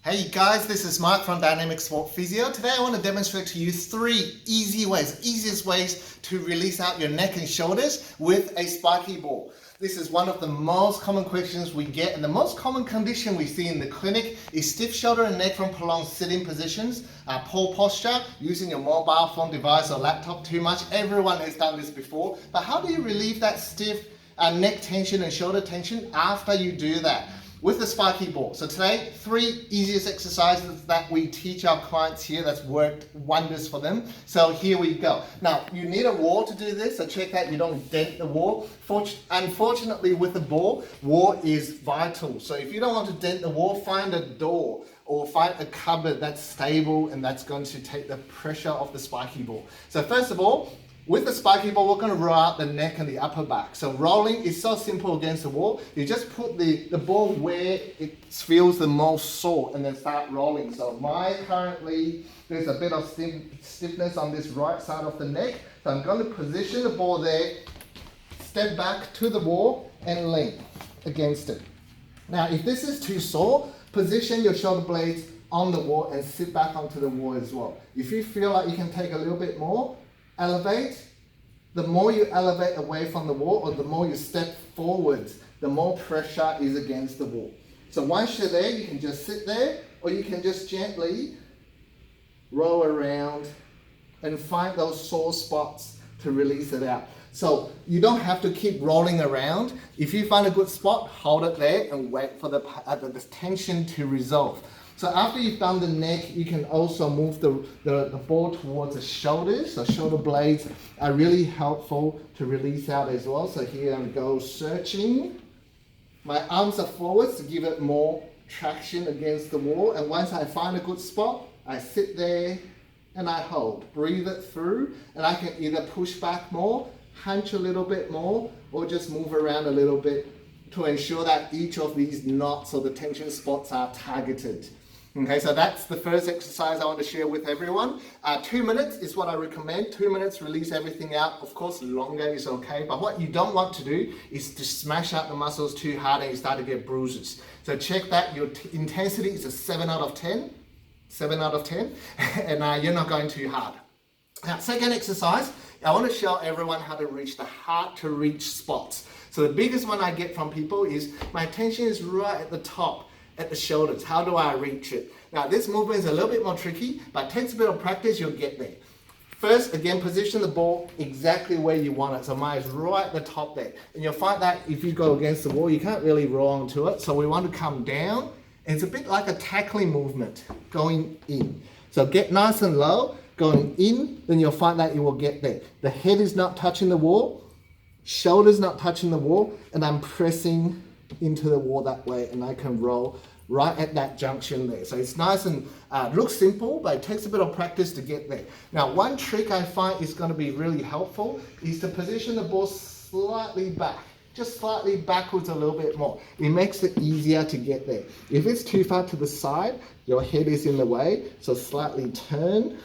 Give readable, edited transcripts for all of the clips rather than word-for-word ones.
Hey guys, this is Mark from Dynamic Sport Physio. Today I want to demonstrate to you 3 easiest ways to release out your neck and shoulders with a spiky ball. This is one of the most common questions we get, and the most common condition we see in the clinic is stiff shoulder and neck from prolonged sitting positions, poor posture, using your mobile phone device or laptop too much. Everyone has done this before, but how do you relieve that stiff neck tension and shoulder tension after you do that? With the spiky ball. So today, 3 easiest exercises that we teach our clients here that's worked wonders for them. So here we go. Now, you need a wall to do this, so check that you don't dent the wall. Unfortunately, with the ball, wall is vital. So if you don't want to dent the wall, find a door or find a cupboard that's stable and that's going to take the pressure off the spiky ball. So first of all, with the spiky ball, we're going to roll out the neck and the upper back. So rolling is so simple against the wall. You just put the ball where it feels the most sore and then start rolling. So currently, there's a bit of stiffness on this right side of the neck. So I'm going to position the ball there, step back to the wall and lean against it. Now, if this is too sore, position your shoulder blades on the wall and sit back onto the wall as well. If you feel like you can take a little bit more, elevate. The more you elevate away from the wall or the more you step forwards, the more pressure is against the wall. So once you're there, you can just sit there or you can just gently roll around and find those sore spots to release it out. So you don't have to keep rolling around. If you find a good spot, hold it there and wait for the tension to resolve. So after you've done the neck, you can also move the ball towards the shoulders. So shoulder blades are really helpful to release out as well. So here I go searching. My arms are forwards to give it more traction against the wall. And once I find a good spot, I sit there and I hold. Breathe it through, and I can either push back more, hunch a little bit more, or just move around a little bit to ensure that each of these knots or the tension spots are targeted. Okay, so that's the first exercise I want to share with everyone. 2 minutes is what I recommend. 2 minutes, release everything out. Of course, longer is okay, but what you don't want to do is to smash out the muscles too hard and you start to get bruises. So check that your intensity is a 7 out of 10. 7 out of 10, and you're not going too hard. Now, second exercise, I want to show everyone how to reach the hard to reach spots. So the biggest one I get from people is my tension is right at the top, at the shoulders. How do I reach it? Now this movement is a little bit more tricky, but it takes a bit of practice, you'll get there. First, again, position the ball exactly where you want it. So mine is right at the top there. And you'll find that if you go against the wall, you can't really roll onto it. So we want to come down, and it's a bit like a tackling movement, going in. So get nice and low, going in, then you'll find that you will get there. The head is not touching the wall, shoulders not touching the wall, and I'm pressing into the wall that way, and I can roll right at that junction there. So it's nice and looks simple, but it takes a bit of practice to get there. Now, one trick I find is going to be really helpful is to position the ball slightly back, just slightly backwards a little bit more. It makes it easier to get there. If it's too far to the side, your head is in the way, so slightly turn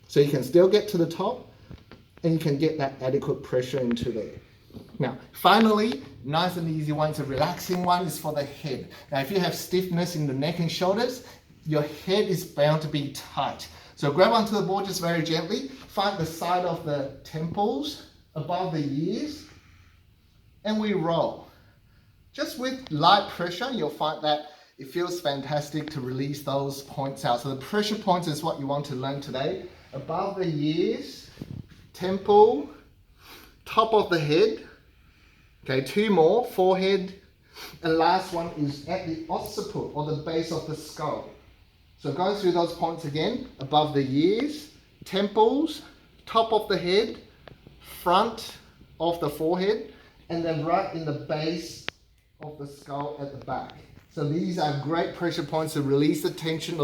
so you can still get to the top and you can get that adequate pressure into there. Now, finally, nice and easy one, it's a relaxing one, is for the head. Now, if you have stiffness in the neck and shoulders, your head is bound to be tight. So grab onto the ball just very gently, find the side of the temples, above the ears, and we roll. Just with light pressure, you'll find that it feels fantastic to release those points out. So the pressure points is what you want to learn today. Above the ears, temple, top of the head. Okay, 2 more, forehead, and last one is at the occiput or the base of the skull. So going through those points again, above the ears, temples, top of the head, front of the forehead, and then right in the base of the skull at the back. So these are great pressure points to release the tension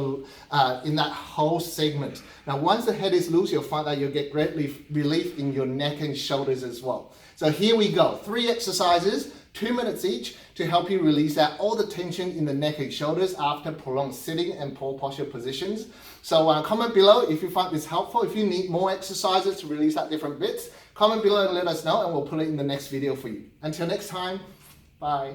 in that whole segment. Now, once the head is loose, you'll find that you'll get great relief in your neck and shoulders as well. So here we go. 3 exercises, 2 minutes each, to help you release out all the tension in the neck and shoulders after prolonged sitting and poor posture positions. So comment below if you find this helpful. If you need more exercises to release out different bits, comment below and let us know, and we'll put it in the next video for you. Until next time, bye.